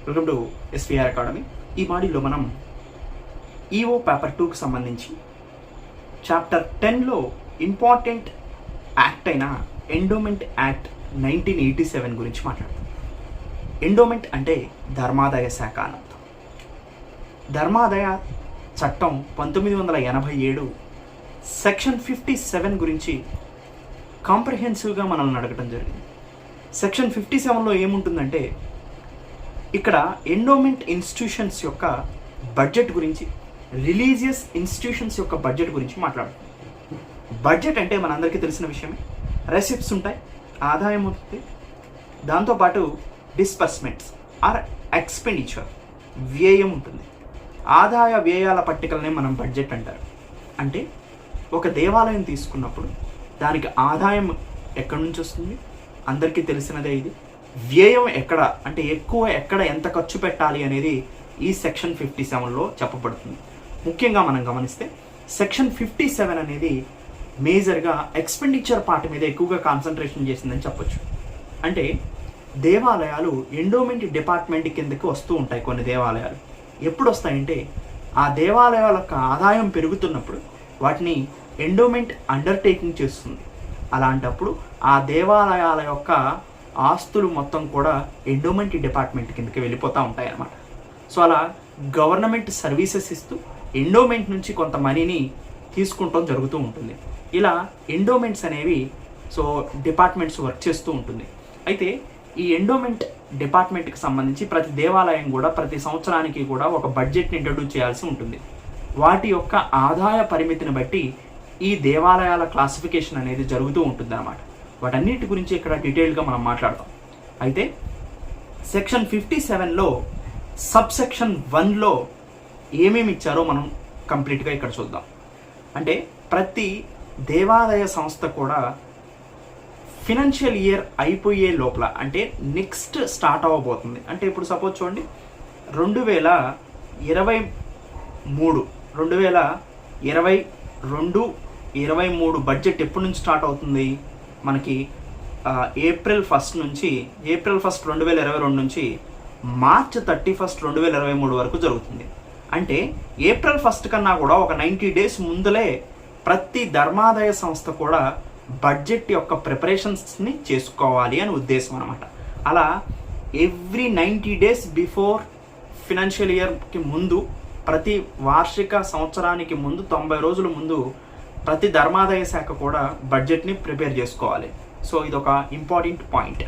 Welcome to SVR academy. ఈ మాడ్యూల్లో మనం ఈఓ పేపర్ 2కి సంబంధించి చాప్టర్ 10లో ఇంపార్టెంట్ యాక్ట్ అయిన ఎండోమెంట్ యాక్ట్ 1987 గురించి మాట్లాడతాం. ఎండోమెంట్ అంటే ధర్మాదాయ శాఖ అని అర్థం. ధర్మాదాయ చట్టం 1987 సెక్షన్ 57 గురించి కాంప్రహెన్సివ్గా మనల్ని అడగటం జరిగింది. సెక్షన్ 57లో ఏముంటుందంటే ఇక్కడ ఎండోమెంట్ ఇన్స్టిట్యూషన్స్ యొక్క బడ్జెట్ గురించి, రిలీజియస్ ఇన్స్టిట్యూషన్స్ యొక్క బడ్జెట్ గురించి మాట్లాడుతుంది. బడ్జెట్ అంటే మనందరికీ తెలిసిన విషయమే. రెసిప్ట్స్ ఉంటాయి, ఆదాయం ఉంటుంది, దాంతోపాటు డిస్బర్స్మెంట్స్ ఆర్ ఎక్స్పెండిచర్ వ్యయం ఉంటుంది. ఆదాయ వ్యయాల పట్టికలనే మనం బడ్జెట్ అంటారు. అంటే ఒక దేవాలయం తీసుకున్నప్పుడు దానికి ఆదాయం ఎక్కడి నుంచి వస్తుంది, అందరికీ తెలిసినదే. ఇది వ్యయం ఎక్కడ అంటే ఎక్కడ ఎంత ఖర్చు పెట్టాలి అనేది ఈ సెక్షన్ 57లో చెప్పబడుతుంది. ముఖ్యంగా మనం గమనిస్తే సెక్షన్ 57 అనేది మేజర్గా ఎక్స్పెండిచర్ పార్ట్ మీద ఎక్కువగా కాన్సన్ట్రేషన్ చేసిందని చెప్పొచ్చు. అంటే దేవాలయాలు ఎండోమెంట్ డిపార్ట్మెంట్ కిందకి వస్తూ ఉంటాయి. కొన్ని దేవాలయాలు ఎప్పుడు వస్తాయంటే ఆ దేవాలయాల యొక్క ఆదాయం పెరుగుతున్నప్పుడు వాటిని ఎండోమెంట్ అండర్టేకింగ్ చేస్తుంది. అలాంటప్పుడు ఆ దేవాలయాల యొక్క ఆస్తులు మొత్తం కూడా ఎండోమెంట్ డిపార్ట్మెంట్ కిందకి వెళ్ళిపోతూ ఉంటాయి అన్నమాట. సో అలా గవర్నమెంట్ సర్వీసెస్ ఇస్తూ ఎండోమెంట్ నుంచి కొంత మనీని తీసుకుంటాం జరుగుతూ ఉంటుంది. ఇలా ఎండోమెంట్స్ అనేవి డిపార్ట్మెంట్స్ వర్క్ చేస్తూ ఉంటుంది. అయితే ఈ ఎండోమెంట్ డిపార్ట్మెంట్కి సంబంధించి ప్రతి దేవాలయం కూడా ప్రతి సంవత్సరానికి కూడా ఒక బడ్జెట్ని ఇంట్రడ్యూస్ చేయాల్సి ఉంటుంది. వాటి యొక్క ఆదాయ పరిమితిని బట్టి ఈ దేవాలయాల క్లాసిఫికేషన్ అనేది జరుగుతూ ఉంటుంది అన్నమాట. వాటన్నిటి గురించి ఇక్కడ డీటెయిల్గా మనం మాట్లాడతాం. అయితే సెక్షన్ 57లో సబ్ సెక్షన్ 1లో ఏమేమి ఇచ్చారో మనం కంప్లీట్గా ఇక్కడ చూద్దాం. అంటే ప్రతి దేవాలయ సంస్థ కూడా ఫినాన్షియల్ ఇయర్ అయిపోయే లోపల, అంటే నెక్స్ట్ స్టార్ట్ అవ్వబోతుంది. అంటే ఇప్పుడు సపోజ్ చూడండి, 2022-23 బడ్జెట్ ఎప్పటి నుంచి స్టార్ట్ అవుతుంది మనకి? ఏప్రిల్ 1 నుంచి, ఏప్రిల్ 1, 2022 నుంచి మార్చ్ 31, 2023 వరకు జరుగుతుంది. అంటే ఏప్రిల్ 1 కన్నా కూడా ఒక 90 డేస్ ముందులే ప్రతి ధర్మాదాయ సంస్థ కూడా బడ్జెట్ యొక్క ప్రిపరేషన్స్ని చేసుకోవాలి అని ఉద్దేశం అనమాట. అలా ఎవ్రీ 90 డేస్ బిఫోర్ ఫినాన్షియల్ ఇయర్కి ముందు, ప్రతి వార్షిక సంవత్సరానికి ముందు 90 రోజుల ముందు ప్రతి ధర్మాదాయ శాఖ కూడా బడ్జెట్ని ప్రిపేర్ చేసుకోవాలి. సో ఇది ఒక ఇంపార్టెంట్ పాయింట్.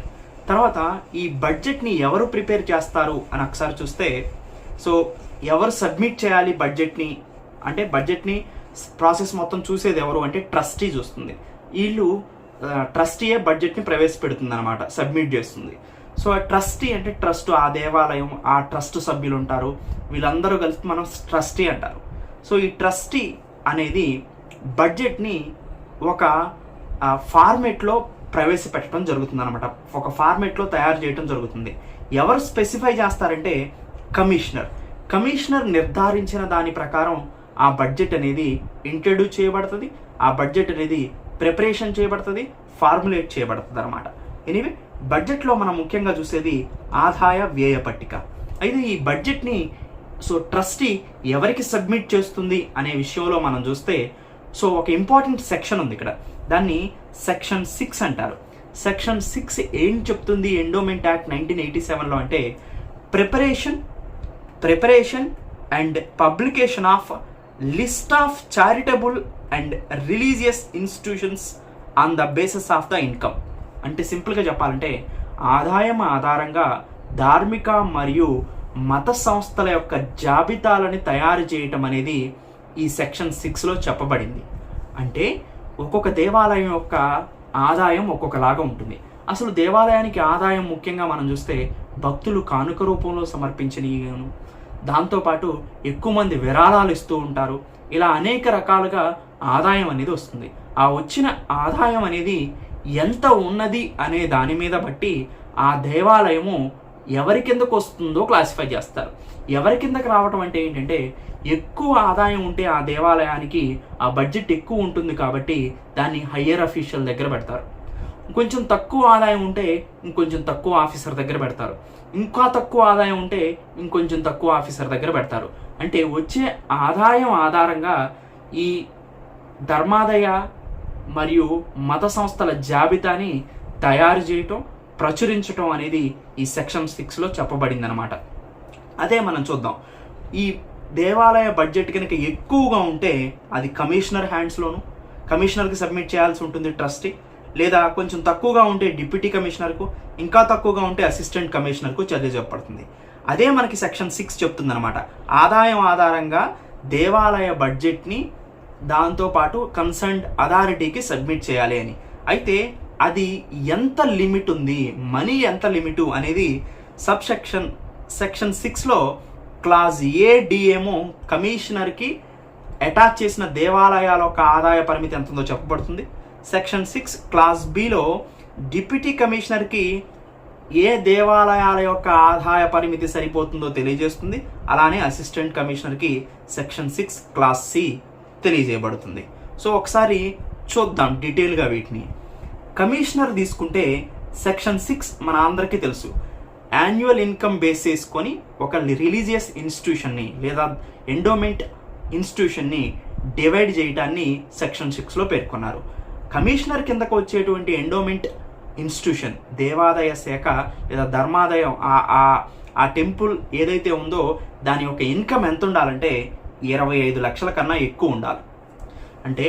తర్వాత ఈ బడ్జెట్ని ఎవరు ప్రిపేర్ చేస్తారు అని ఒకసారి చూస్తే, ఎవరు సబ్మిట్ చేయాలి బడ్జెట్ని అంటే బడ్జెట్ని ప్రాసెస్ మొత్తం చూసేది ఎవరు అంటే ట్రస్టీ చూస్తుంది. వీళ్ళు ట్రస్టీయే బడ్జెట్ని ప్రవేశపెడుతుంది అనమాట, సబ్మిట్ చేస్తుంది. సో ట్రస్టీ అంటే ట్రస్ట్, ఆ దేవాలయం ఆ ట్రస్ట్ సభ్యులు ఉంటారు, వీళ్ళందరూ కలిసి మనం ట్రస్టీ అంటారు. సో ఈ ట్రస్టీ అనేది బడ్జెట్ని ఒక ఫార్మేట్లో ప్రవేశపెట్టడం జరుగుతుంది అనమాట. ఒక ఫార్మేట్లో తయారు చేయడం జరుగుతుంది. ఎవరు స్పెసిఫై చేస్తారంటే కమిషనర్ నిర్ధారించిన దాని ప్రకారం ఆ బడ్జెట్ అనేది ఇంట్రడ్యూస్ చేయబడుతుంది, ఆ బడ్జెట్ అనేది ప్రిపరేషన్ చేయబడుతుంది, ఫార్ములేట్ చేయబడుతుంది అనమాట. ఎనీవే బడ్జెట్లో మనం ముఖ్యంగా చూసేది ఆదాయ వ్యయ పట్టిక. అయితే ఈ బడ్జెట్ని ట్రస్టీ ఎవరికి సబ్మిట్ చేస్తుంది అనే విషయంలో మనం చూస్తే ఒక ఇంపార్టెంట్ సెక్షన్ ఉంది ఇక్కడ. దాన్ని సెక్షన్ 6 అంటారు. సెక్షన్ 6 ఏం చెప్తుంది ఎండోమెంట్ యాక్ట్ 1987లో అంటే preparation and publication of list of charitable and religious institutions on the basis of the income. అంటే సింపుల్గా చెప్పాలంటే ఆదాయం ఆధారంగా ధార్మిక మరియు మత సంస్థల యొక్క జాబితాలని తయారు చేయటం అనేది ఈ సెక్షన్ 6లో చెప్పబడింది. అంటే ఒక్కొక్క దేవాలయం యొక్క ఆదాయం ఒక్కొక్కలాగా ఉంటుంది. అసలు దేవాలయానికి ఆదాయం ముఖ్యంగా మనం చూస్తే భక్తులు కానుక రూపంలో సమర్పించనియను, దాంతోపాటు ఎక్కువ మంది విరాళాలు ఇస్తూ ఉంటారు. ఇలా అనేక రకాలుగా ఆదాయం అనేది వస్తుంది. ఆ వచ్చిన ఆదాయం అనేది ఎంత ఉన్నది అనే దాని మీద బట్టి ఆ దేవాలయము ఎవరి కిందకు వస్తుందో క్లాసిఫై చేస్తారు. ఎవరి కిందకి రావటం అంటే ఏంటంటే ఎక్కువ ఆదాయం ఉంటే ఆ దేవాలయానికి ఆ బడ్జెట్ ఎక్కువ ఉంటుంది కాబట్టి దాన్ని హయ్యర్ అఫీషియల్ దగ్గర పెడతారు. కొంచెం తక్కువ ఆదాయం ఉంటే ఇంకొంచెం తక్కువ ఆఫీసర్ దగ్గర పెడతారు. ఇంకా తక్కువ ఆదాయం ఉంటే ఇంకొంచెం తక్కువ ఆఫీసర్ దగ్గర పెడతారు. అంటే వచ్చే ఆదాయం ఆధారంగా ఈ ధర్మాదాయ మరియు మత సంస్థల జాబితాని తయారు చేయటం, ప్రచురించటం అనేది ఈ సెక్షన్ 6లో చెప్పబడింది అనమాట. అదే మనం చూద్దాం. ఈ దేవాలయ బడ్జెట్ కనుక ఎక్కువగా ఉంటే అది కమిషనర్ హ్యాండ్స్లోను, కమిషనర్కి సబ్మిట్ చేయాల్సి ఉంటుంది ట్రస్టీ, లేదా కొంచెం తక్కువగా ఉంటే డిప్యూటీ కమిషనర్కు, ఇంకా తక్కువగా ఉంటే అసిస్టెంట్ కమిషనర్కు చెప్పబడుతుంది. అదే మనకి సెక్షన్ 6 చెప్తుందనమాట. ఆదాయం ఆధారంగా దేవాలయ బడ్జెట్ని దాంతోపాటు కన్సర్న్డ్ అథారిటీకి సబ్మిట్ చేయాలి అని. అయితే అది ఎంత లిమిట్ ఉంది, మనీ ఎంత లిమిటు అనేది సెక్షన్ 6లో క్లాజ్ A-D ఏమో కమిషనర్కి అటాచ్ చేసిన దేవాలయాల యొక్క ఆదాయ పరిమితి ఎంత ఉందో చెప్పబడుతుంది. సెక్షన్ 6 క్లాజ్ Bలో డిప్యూటీ కమిషనర్కి ఏ దేవాలయాల యొక్క ఆదాయ పరిమితి సరిపోతుందో తెలియజేస్తుంది. అలానే అసిస్టెంట్ కమిషనర్కి సెక్షన్ 6 క్లాజ్ C తెలియజేయబడుతుంది. సో ఒకసారి చూద్దాం డీటెయిల్గా వీటిని. కమిషనర్ తీసుకుంటే సెక్షన్ 6 మన అందరికీ తెలుసు, యాన్యువల్ ఇన్కమ్ బేస్ చేసుకొని ఒక రిలీజియస్ ఇన్స్టిట్యూషన్ని లేదా ఎండోమెంట్ ఇన్స్టిట్యూషన్ని డివైడ్ చేయడాన్ని సెక్షన్ 6లో పేర్కొన్నారు. కమిషనర్ కిందకు వచ్చేటువంటి ఎండోమెంట్ ఇన్స్టిట్యూషన్, దేవాదాయ శాఖ లేదా ధర్మాదాయం, ఆ టెంపుల్ ఏదైతే ఉందో దాని యొక్క ఇన్కమ్ ఎంత ఉండాలంటే 25 లక్షల కన్నా ఎక్కువ ఉండాలి. అంటే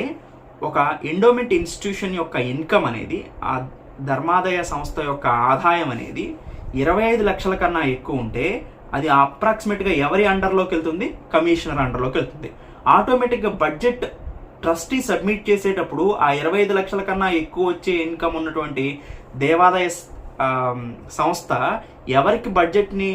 ఒక ఎండోమెంట్ ఇన్స్టిట్యూషన్ యొక్క ఇన్కమ్ అనేది, ఆ ధర్మాదాయ సంస్థ యొక్క ఆదాయం అనేది 25 లక్షల కన్నా ఎక్కువ ఉంటే అది అప్రాక్సిమేట్గా ఎవరి అండర్లోకి వెళ్తుంది? కమిషనర్ అండర్లోకి వెళ్తుంది. ఆటోమేటిక్గా బడ్జెట్ ట్రస్టీ సబ్మిట్ చేసేటప్పుడు ఆ 25 లక్షల కన్నా ఎక్కువ వచ్చే ఇన్కమ్ ఉన్నటువంటి దేవాదాయ సంస్థ ఎవరికి బడ్జెట్ని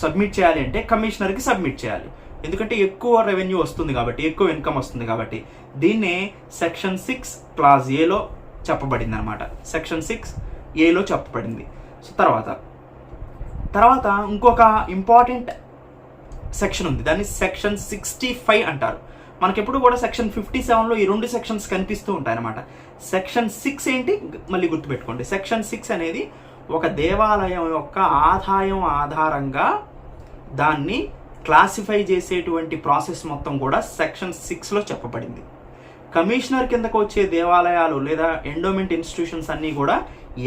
సబ్మిట్ చేయాలి అంటే కమిషనర్కి సబ్మిట్ చేయాలి. ఎందుకంటే ఎక్కువ రెవెన్యూ వస్తుంది కాబట్టి, ఎక్కువ ఇన్కమ్ వస్తుంది కాబట్టి. దీన్నే సెక్షన్ 6 క్లాజ్ Aలో చెప్పబడింది అనమాట. సెక్షన్ 6Aలో చెప్పబడింది. సో తర్వాత ఇంకొక ఇంపార్టెంట్ సెక్షన్ ఉంది, దాన్ని సెక్షన్ 65 అంటారు. మనకెప్పుడు కూడా సెక్షన్ 57లో ఈ 2 సెక్షన్స్ కనిపిస్తూ ఉంటాయి అనమాట. సెక్షన్ 6 ఏంటి మళ్ళీ గుర్తుపెట్టుకోండి. సెక్షన్ 6 అనేది ఒక దేవాలయం యొక్క ఆదాయం ఆధారంగా దాన్ని క్లాసిఫై చేసేటువంటి ప్రాసెస్ మొత్తం కూడా సెక్షన్ 6లో చెప్పబడింది. కమిషనర్ కిందకు వచ్చే దేవాలయాలు లేదా ఎండోమెంట్ ఇన్స్టిట్యూషన్స్ అన్నీ కూడా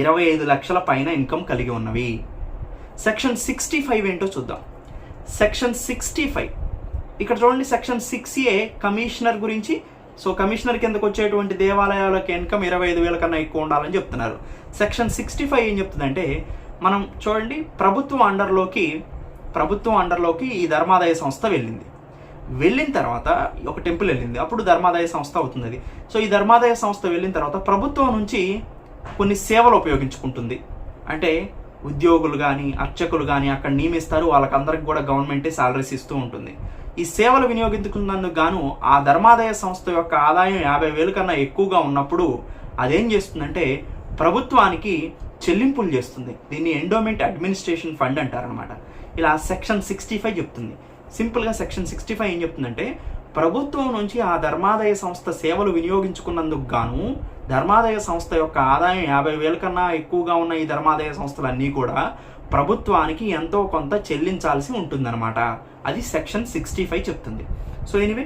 25 లక్షల పైన ఇన్కమ్ కలిగి ఉన్నవి. సెక్షన్ 65 ఏంటో చూద్దాం. సెక్షన్ 65 ఇక్కడ చూడండి. సెక్షన్ 6A కమిషనర్ గురించి. సో కమిషనర్ కిందకు వచ్చేటువంటి దేవాలయాలకి ఇన్కమ్ 25,000 కన్నా ఎక్కువ ఉండాలని చెప్తున్నారు. సెక్షన్ 65 ఏం చెప్తుందంటే, మనం చూడండి, ప్రభుత్వం అండర్లోకి ఈ ధర్మాదాయ సంస్థ వెళ్ళిన తర్వాత ఒక టెంపుల్ వెళ్ళింది, అప్పుడు ధర్మాదాయ సంస్థ అవుతుంది అది. సో ఈ ధర్మాదాయ సంస్థ వెళ్ళిన తర్వాత ప్రభుత్వం నుంచి కొన్ని సేవలు ఉపయోగించుకుంటుంది. అంటే ఉద్యోగులు కానీ అర్చకులు కానీ అక్కడ నియమిస్తారు, వాళ్ళకందరికి కూడా గవర్నమెంటే సాలరీస్ ఇస్తూ ఉంటుంది. ఈ సేవలు వినియోగించుకున్నందుకు గాను ఆ ధర్మాదాయ సంస్థ యొక్క ఆదాయం 50,000 కన్నా ఎక్కువగా ఉన్నప్పుడు అదేం చేస్తుందంటే ప్రభుత్వానికి చెల్లింపులు చేస్తుంది. దీన్ని ఎండోమెంట్ అడ్మినిస్ట్రేషన్ ఫండ్ అంటారనమాట. ఇలా సెక్షన్ 65 చెప్తుంది. సింపుల్గా సెక్షన్ 65 ఏం చెప్తుందంటే, ప్రభుత్వం నుంచి ఆ ధర్మాదాయ సంస్థ సేవలు వినియోగించుకున్నందుకు గాను ధర్మాదాయ సంస్థ యొక్క ఆదాయం 50,000 కన్నా ఎక్కువగా ఉన్న ఈ ధర్మాదాయ సంస్థలన్నీ కూడా ప్రభుత్వానికి ఎంతో కొంత చెల్లించాల్సి ఉంటుందన్నమాట. అది సెక్షన్ 65 చెప్తుంది. So anyway,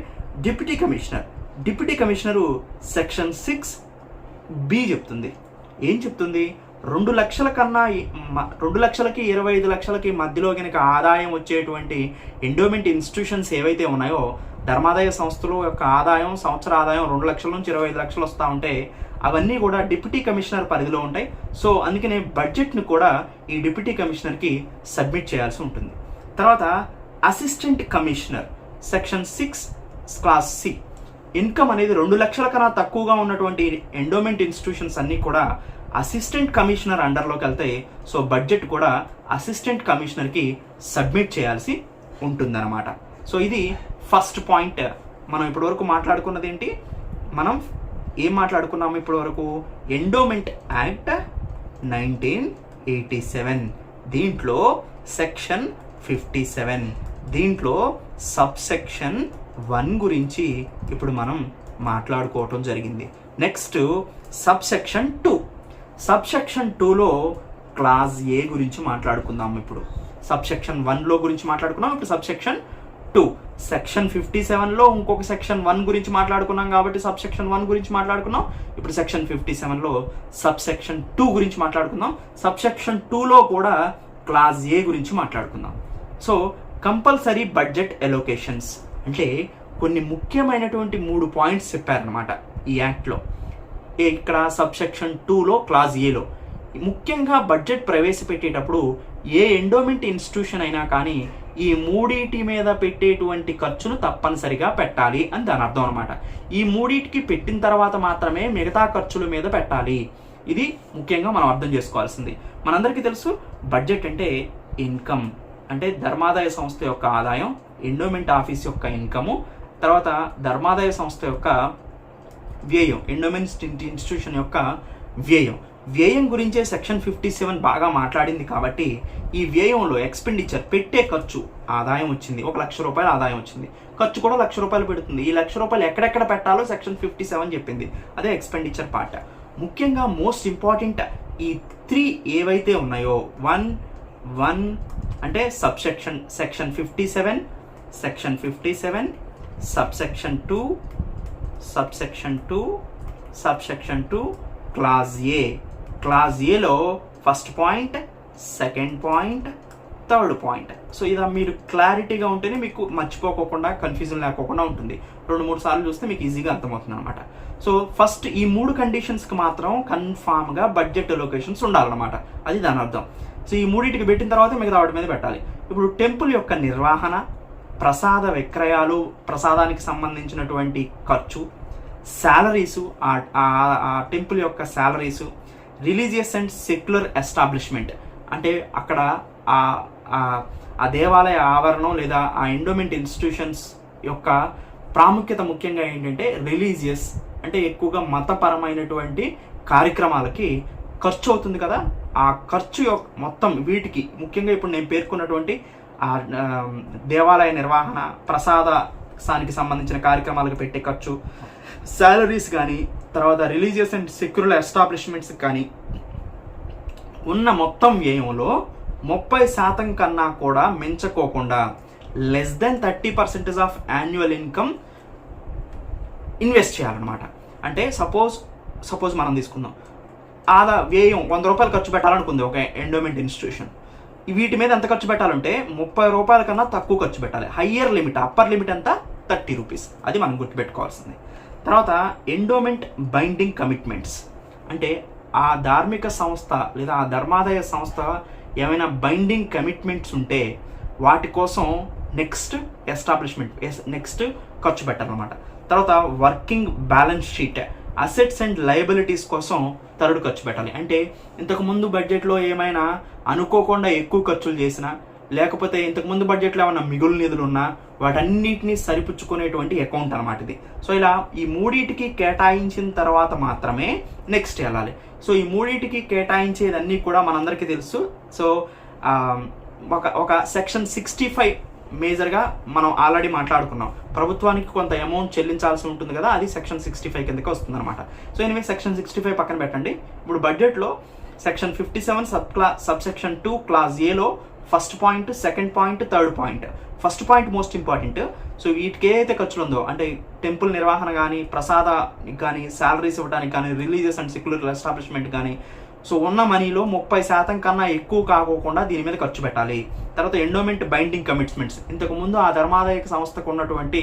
deputy commissioner section 6B చెప్తుంది. ఏం చెప్తుంది? 2 లక్షల కన్నా 2 లక్షలకి 25 లక్షలకి మధ్యలో కనుక ఆదాయం వచ్చేటువంటి ఎండోమెంట్ ఇన్స్టిట్యూషన్స్ ఏవైతే ఉన్నాయో, ధర్మాదాయ సంస్థల యొక్క ఆదాయం, సంవత్సర ఆదాయం 2 లక్షల నుంచి 25 లక్షలు వస్తూ ఉంటే అవన్నీ కూడా డిప్యూటీ కమిషనర్ పరిధిలో ఉంటాయి. సో అందుకనే బడ్జెట్ని కూడా ఈ డిప్యూటీ కమిషనర్కి సబ్మిట్ చేయాల్సి ఉంటుంది. తర్వాత assistant commissioner section 6 class C. Income అనేది 2 లక్షల కన్నా తక్కువగా ఉన్నటువంటి ఎండోమెంట్ ఇన్స్టిట్యూషన్స్ అన్నీ కూడా అసిస్టెంట్ కమిషనర్ అండర్లోకి వెళ్తాయి. సో బడ్జెట్ కూడా అసిస్టెంట్ కమిషనర్కి సబ్మిట్ చేయాల్సి ఉంటుందన్నమాట. సో ఇది ఫస్ట్ పాయింట్. మనం ఇప్పటివరకు మాట్లాడుకున్నది ఏంటి? మనం ఏం మాట్లాడుకున్నాము ఇప్పటివరకు? ఎండోమెంట్ యాక్ట్ 1987, దీంట్లో సెక్షన్ 57, దీంట్లో సబ్ సెక్షన్ 1 గురించి ఇప్పుడు మనం మాట్లాడుకోవటం జరిగింది. Next sub section 2. Sub section 2లో క్లాస్ ఏ గురించి మాట్లాడుకుందాం. ఇప్పుడు సబ్సెక్షన్ 1లో గురించి మాట్లాడుకున్నాం, ఇప్పుడు సబ్సెక్షన్ 2. సెక్షన్ 57లో ఇంకొక సెక్షన్ 1 గురించి మాట్లాడుకున్నాం కాబట్టి సబ్సెక్షన్ 1 గురించి మాట్లాడుకున్నాం. ఇప్పుడు సెక్షన్ 57లో సబ్సెక్షన్ 2 గురించి మాట్లాడుకుందాం. సబ్సెక్షన్ 2లో కూడా క్లాస్ ఏ గురించి మాట్లాడుకుందాం. సో కంపల్సరీ బడ్జెట్ ఎలోకేషన్స్ అంటే కొన్ని ముఖ్యమైనటువంటి 3 పాయింట్స్ చెప్పారనమాట ఈ యాక్ట్లో. ఇక్కడ సబ్సెక్షన్ 2లో క్లాస్ ఏలో ముఖ్యంగా బడ్జెట్ ప్రవేశపెట్టేటప్పుడు ఏ ఎండోమెంట్ ఇన్స్టిట్యూషన్ అయినా కానీ ఈ మూడింటి మీద పెట్టేటువంటి ఖర్చును తప్పనిసరిగా పెట్టాలి అని దాని అర్థం అనమాట. ఈ మూడింటికి పెట్టిన తర్వాత మాత్రమే మిగతా ఖర్చుల మీద పెట్టాలి. ఇది ముఖ్యంగా మనం అర్థం చేసుకోవాల్సింది. మనందరికీ తెలుసు బడ్జెట్ అంటే ఇన్కమ్, అంటే ధర్మాదాయ సంస్థ యొక్క ఆదాయం, ఎండోమెంట్ ఆఫీస్ యొక్క ఇన్కము, తర్వాత ధర్మాదాయ సంస్థ యొక్క వ్యయం, ఎండోమెంట్ ఇన్స్టిట్యూషన్ యొక్క వ్యయం. వ్యయం గురించే సెక్షన్ 57 బాగా మాట్లాడింది కాబట్టి ఈ వ్యయంలో ఎక్స్పెండిచర్ పెట్టే ఖర్చు, ఆదాయం వచ్చింది, 1 లక్ష రూపాయలు ఆదాయం వచ్చింది, ఖర్చు కూడా 1 లక్ష రూపాయలు పెడుతుంది. ఈ 1 లక్ష రూపాయలు ఎక్కడెక్కడ పెట్టాలో సెక్షన్ 57 చెప్పింది. అదే ఎక్స్పెండిచర్ పార్ట్. ముఖ్యంగా మోస్ట్ ఇంపార్టెంట్ ఈ 3 ఏవైతే ఉన్నాయో 1 అంటే section 57, section 57, subsection 2, subsection 2, clause A. Clause ఏలో first point, second point, third point. So ఇది మీరు క్లారిటీగా ఉంటేనే మీకు మర్చిపోకుండా కన్ఫ్యూజన్ లేకోకుండా ఉంటుంది. 2-3 సార్లు చూస్తే మీకు ఈజీగా అర్థమవుతుంది అనమాట. సో ఫస్ట్ ఈ 3 కండిషన్స్కి మాత్రం కన్ఫామ్గా బడ్జెట్ అలొకేషన్స్ ఉండాలన్నమాట. అది దాని అర్థం. సో ఈ మూడింటికి పెట్టిన తర్వాత మిగతా వాటి మీద పెట్టాలి. ఇప్పుడు టెంపుల్ యొక్క నిర్వహణ, ప్రసాద విక్రయాలు, ప్రసాదానికి సంబంధించినటువంటి ఖర్చు, శాలరీసు, ఆ టెంపుల్ యొక్క salaries, religious and secular establishment అంటే అక్కడ ఆ దేవాలయ ఆవరణం లేదా ఆ ఎండోమెంట్ ఇన్స్టిట్యూషన్స్ యొక్క ప్రాముఖ్యత ముఖ్యంగా ఏంటంటే రిలీజియస్ అంటే ఎక్కువగా మతపరమైనటువంటి కార్యక్రమాలకి ఖర్చు అవుతుంది కదా. ఆ ఖర్చు మొత్తం వీటికి ముఖ్యంగా ఇప్పుడు నేను పేర్కొన్నటువంటి దేవాలయ నిర్వహణ, ప్రసాదానికి సంబంధించిన కార్యక్రమాలకు పెట్టే ఖర్చు, శాలరీస్ కానీ, తర్వాత రిలీజియస్ అండ్ సెక్యులర్ ఎస్టాబ్లిష్మెంట్స్ కానీ ఉన్న మొత్తం వ్యయంలో 30% కన్నా కూడా మించకోకుండా less than 30% of annual income invest చేయాలన్నమాట. అంటే సపోజ్ మనం తీసుకుందాం, వ్యయం 100 రూపాయలు ఖర్చు పెట్టాలనుకుంది ఒక ఎండోమెంట్ ఇన్స్టిట్యూషన్. వీటి మీద ఎంత ఖర్చు పెట్టాలంటే 30 రూపాయల కన్నా తక్కువ ఖర్చు పెట్టాలి. హయ్యర్ లిమిట్, అప్పర్ లిమిట్ ఎంత 30 రూపీస్. అది మనం గుర్తుపెట్టుకోవాల్సింది. తర్వాత ఎండోమెంట్ బైండింగ్ కమిట్మెంట్స్ అంటే ఆ ధార్మిక సంస్థ లేదా ఆ ధర్మాదాయ సంస్థ ఏమైనా బైండింగ్ కమిట్మెంట్స్ ఉంటే వాటి కోసం నెక్స్ట్ ఖర్చు పెట్టాలన్నమాట. తర్వాత working balance sheet, assets and liabilities కోసం థర్డ్ ఖర్చు పెట్టాలి. అంటే ఇంతకుముందు బడ్జెట్లో ఏమైనా అనుకోకుండా ఎక్కువ ఖర్చులు చేసినా, లేకపోతే ఇంతకుముందు బడ్జెట్లో ఏమైనా మిగులు నిధులు ఉన్నా వాటన్నిటిని సరిపుచ్చుకునేటువంటి అకౌంట్ అనమాట ఇది. సో ఇలా ఈ మూడింటికి కేటాయించిన తర్వాత మాత్రమే నెక్స్ట్ వెళ్ళాలి. సో ఈ మూడింటికి కేటాయించేదన్నీ కూడా మనందరికీ తెలుసు. సో ఒక సెక్షన్ 65 మేజర్గా మనం ఆల్రెడీ మాట్లాడుకున్నాం. ప్రభుత్వానికి కొంత అమౌంట్ చెల్లించాల్సి ఉంటుంది కదా, అది సెక్షన్ 65 కిందకి వస్తుంది అనమాట. సో ఎనివే సెక్షన్ 65 పక్కన పెట్టండి. ఇప్పుడు బడ్జెట్లో సెక్షన్ 57 సబ్సెక్షన్ 2 క్లాస్ ఏలో first point, second point, third point. First point most important. So వీటికి ఏదైతే ఖర్చులు ఉందో అంటే టెంపుల్ నిర్వహణ కానీ, ప్రసాదానికి కానీ, శాలరీస్ ఇవ్వడానికి కానీ, రిలీజియస్ అండ్ సెక్యులర్ ఎస్టాబ్లిష్మెంట్ కానీ, సో ఉన్న మనీలో 30% కన్నా ఎక్కువ కాకోకుండా దీని మీద ఖర్చు పెట్టాలి. తర్వాత ఎండోమెంట్ బైండింగ్ కమిట్మెంట్స్, ఇంతకుముందు ఆ ధర్మాదాయ సంస్థకు ఉన్నటువంటి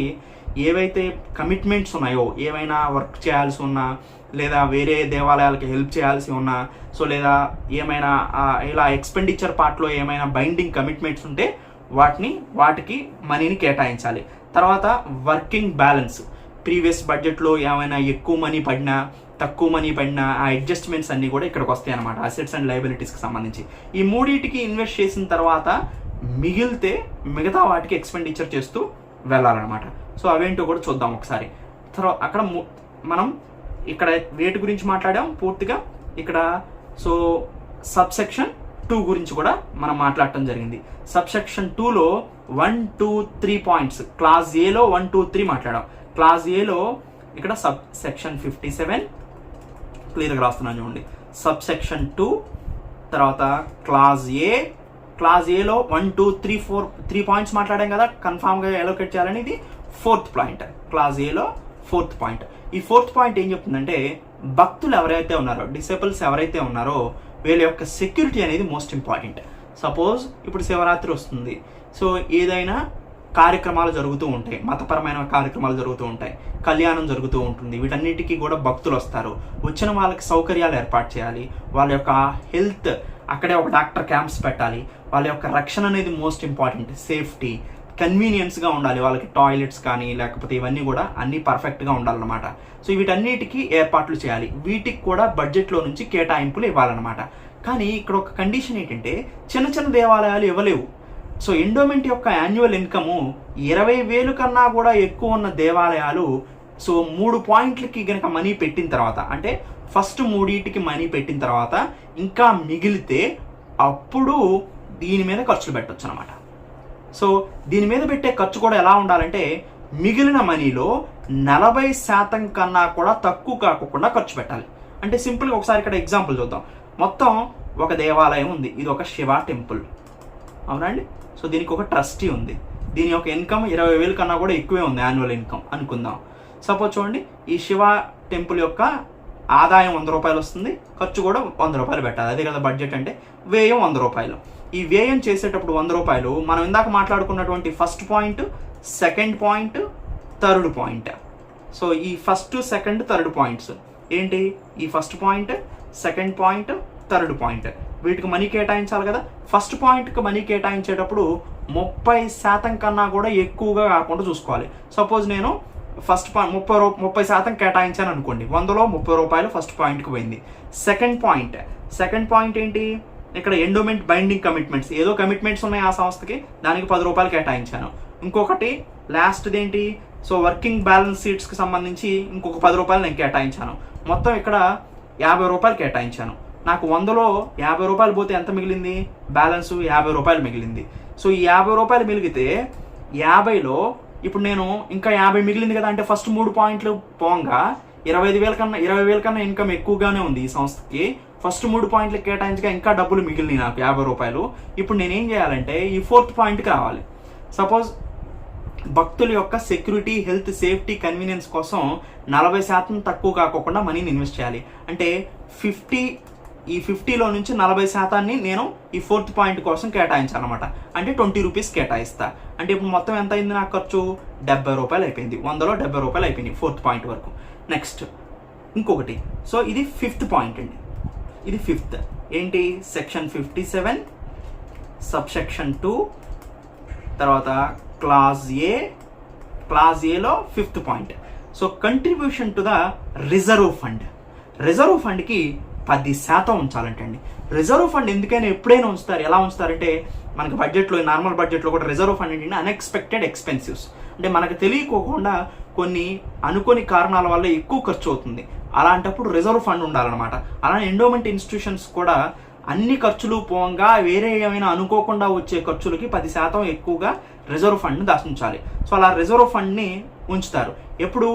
ఏవైతే కమిట్మెంట్స్ ఉన్నాయో, ఏవైనా వర్క్ చేయాల్సి ఉన్నా లేదా వేరే దేవాలయాలకి హెల్ప్ చేయాల్సి ఉన్నా, సో లేదా ఏమైనా ఇలా ఎక్స్పెండిచర్ పార్ట్లో ఏమైనా బైండింగ్ కమిట్మెంట్స్ ఉంటే వాటికి మనీని కేటాయించాలి. తర్వాత వర్కింగ్ బ్యాలెన్స్, ప్రీవియస్ బడ్జెట్లో ఏమైనా ఎక్కువ మనీ పడినా, తక్కువ మనీ పడినా ఆ అడ్జస్ట్మెంట్స్ అన్నీ కూడా ఇక్కడికి వస్తాయి అనమాట, అసెట్స్ అండ్ లయబిలిటీస్కి సంబంధించి. ఈ మూడింటికి ఇన్వెస్ట్ చేసిన తర్వాత మిగిలితే మిగతా వాటికి ఎక్స్పెండిచర్ చేస్తూ వెళ్ళాలన్నమాట. సో అవేంటో కూడా చూద్దాం ఒకసారి. తర్వాత అక్కడ మనం ఇక్కడ వేటి గురించి మాట్లాడాం పూర్తిగా. ఇక్కడ సో సబ్సెక్షన్ 2 గురించి కూడా మనం మాట్లాడటం జరిగింది. సబ్సెక్షన్ 2లో 1, 2, 3 పాయింట్స్. క్లాస్ ఏలో 1, 2, 3 మాట్లాడాం. క్లాస్ ఏలో ఇక్కడ సబ్సెక్షన్ 57 క్లియర్గా రాస్తున్నాను చూడండి. సబ్సెక్షన్ 2, తర్వాత క్లాజ్ ఏలో 1 2 3 4 3 పాయింట్స్ మాట్లాడాం కదా కన్ఫామ్గా ఎలోకేట్ చేయాలని. ఇది 4th పాయింట్. క్లాజ్ ఏలో 4th పాయింట్. ఈ 4th పాయింట్ ఏం చెప్తుందంటే భక్తులు ఎవరైతే ఉన్నారో, డిసేబుల్స్ ఎవరైతే ఉన్నారో వీళ్ళ యొక్క సెక్యూరిటీ అనేది మోస్ట్ ఇంపార్టెంట్. సపోజ్ ఇప్పుడు శివరాత్రి వస్తుంది, సో ఏదైనా కార్యక్రమాలు జరుగుతూ ఉంటాయి, మతపరమైన కార్యక్రమాలు జరుగుతూ ఉంటాయి, కళ్యాణం జరుగుతూ ఉంటుంది, వీటన్నిటికీ కూడా భక్తులు వస్తారు. వచ్చిన వాళ్ళకి సౌకర్యాలు ఏర్పాటు చేయాలి, వాళ్ళ యొక్క హెల్త్, అక్కడే ఒక డాక్టర్ క్యాంప్స్ పెట్టాలి, వాళ్ళ యొక్క రక్షణ అనేది మోస్ట్ ఇంపార్టెంట్, సేఫ్టీ, కన్వీనియన్స్గా ఉండాలి, వాళ్ళకి టాయిలెట్స్ కానీ లేకపోతే ఇవన్నీ కూడా అన్నీ పర్ఫెక్ట్గా ఉండాలన్నమాట. సో వీటన్నిటికీ ఏర్పాట్లు చేయాలి, వీటికి కూడా బడ్జెట్లో నుంచి కేటాయింపులు ఇవ్వాలన్నమాట. కానీ ఇక్కడ ఒక కండిషన్ ఏంటంటే చిన్న చిన్న దేవాలయాలు ఇవ్వలేవు. సో ఎండోమెంట్ యొక్క యాన్యువల్ ఇన్కము 20,000 కన్నా కూడా ఎక్కువ ఉన్న దేవాలయాలు సో 3 పాయింట్లకి కనుక మనీ పెట్టిన తర్వాత, అంటే ఫస్ట్ 3 మనీ పెట్టిన తర్వాత ఇంకా మిగిలితే అప్పుడు దీని మీద ఖర్చులు పెట్టవచ్చు అనమాట. సో దీని మీద పెట్టే ఖర్చు కూడా ఎలా ఉండాలంటే మిగిలిన మనీలో 40% కన్నా కూడా తక్కువ కాకుండా ఖర్చు పెట్టాలి. అంటే సింపుల్గా ఒకసారి ఇక్కడ ఎగ్జాంపుల్ చూద్దాం. మొత్తం ఒక దేవాలయం ఉంది, ఇది ఒక శివ టెంపుల్, అవునండి. సో దీనికి ఒక ట్రస్టీ ఉంది, దీని యొక్క ఇన్కమ్ 20,000 కన్నా కూడా ఎక్కువే ఉంది యాన్యువల్ ఇన్కమ్ అనుకుందాం. సపోజ్ చూడండి, ఈ శివ టెంపుల్ యొక్క ఆదాయం 100 రూపాయలు వస్తుంది, ఖర్చు కూడా 100 రూపాయలు పెట్టాలి, అదే కదా బడ్జెట్ అంటే. వ్యయం 100 రూపాయలు. ఈ వ్యయం చేసేటప్పుడు 100 రూపాయలు మనం ఇందాక మాట్లాడుకున్నటువంటి first point, second point, third point. So ఈ ఫస్ట్, సెకండ్, థర్డ్ పాయింట్స్ ఏంటి? ఈ first point, second point, third point, వీటికి మనీ కేటాయించాలి కదా. ఫస్ట్ పాయింట్కి మనీ కేటాయించేటప్పుడు 30% కన్నా కూడా ఎక్కువగా కాకుండా చూసుకోవాలి. సపోజ్ నేను ఫస్ట్ పాయింట్ 30% కేటాయించాను అనుకోండి, 100లో 30 రూపాయలు ఫస్ట్ పాయింట్కి పోయింది. సెకండ్ పాయింట్ ఏంటి? ఇక్కడ ఎండోమెంట్ బైండింగ్ కమిట్మెంట్స్, ఏదో కమిట్మెంట్స్ ఉన్నాయి ఆ సంస్థకి, దానికి 10 రూపాయలు కేటాయించాను. ఇంకొకటి లాస్ట్ది ఏంటి? సో వర్కింగ్ బ్యాలెన్స్ షీట్స్కి సంబంధించి ఇంకొక 10 రూపాయలు నేను కేటాయించాను. మొత్తం ఇక్కడ 50 రూపాయలు కేటాయించాను. నాకు 100లో 50 రూపాయలు పోతే ఎంత మిగిలింది? బ్యాలెన్స్ 50 రూపాయలు మిగిలింది. సో ఈ 50 రూపాయలు మిగిలితే 50లో ఇప్పుడు నేను ఇంకా 50 మిగిలింది కదా, అంటే ఫస్ట్ 3 పాయింట్లు పోగా 20,000 కన్నా ఇన్కమ్ ఎక్కువగానే ఉంది ఈ సంస్థకి. ఫస్ట్ 3 పాయింట్లు కేటాయించగా ఇంకా డబ్బులు మిగిలినాయి నాకు 50 రూపాయలు. ఇప్పుడు నేనేం చేయాలంటే ఈ 4th పాయింట్కి రావాలి. సపోజ్ భక్తుల యొక్క సెక్యూరిటీ, హెల్త్, సేఫ్టీ, కన్వీనియన్స్ కోసం 40% తక్కువ కాకుండా మనీని ఇన్వెస్ట్ చేయాలి. అంటే 50లో నుంచి 40% నేను ఈ 4th పాయింట్ కోసం కేటాయించాలన్నమాట. అంటే 20 రూపీస్ కేటాయిస్తా. అంటే ఇప్పుడు మొత్తం ఎంత అయింది నాకు ఖర్చు? 70 రూపాయలు అయిపోయింది. 100లో 70 రూపాయలు అయిపోయింది 4th పాయింట్ వరకు. నెక్స్ట్ ఇంకొకటి, సో ఇది 5th పాయింట్ అండి. ఇది 5th ఏంటి? సెక్షన్ 57 సబ్సెక్షన్ 2 తర్వాత క్లాజ్ ఏలో 5th point. So contribution to the reserve ఫండ్కి 10% ఉంచాలంటండి. రిజర్వ్ ఫండ్ ఎందుకైనా ఎప్పుడైనా ఉంచుతారు. ఎలా ఉంచుతారంటే మనకి బడ్జెట్లో, నార్మల్ బడ్జెట్లో కూడా రిజర్వ్ ఫండ్ ఏంటంటే అన్ఎక్స్పెక్టెడ్ ఎక్స్పెన్సివ్స్, అంటే మనకు తెలియకోకుండా కొన్ని అనుకోని కారణాల వల్ల ఎక్కువ ఖర్చు అవుతుంది. అలాంటప్పుడు రిజర్వ్ ఫండ్ ఉండాలన్నమాట. అలానే ఎండోమెంట్ ఇన్స్టిట్యూషన్స్ కూడా అన్ని ఖర్చులు పోగా వేరే ఏమైనా అనుకోకుండా వచ్చే ఖర్చులకి 10% ఎక్కువగా రిజర్వ్ ఫండ్ని దాచుంచాలి. సో అలా రిజర్వ్ ఫండ్ని ఉంచుతారు. ఎప్పుడు?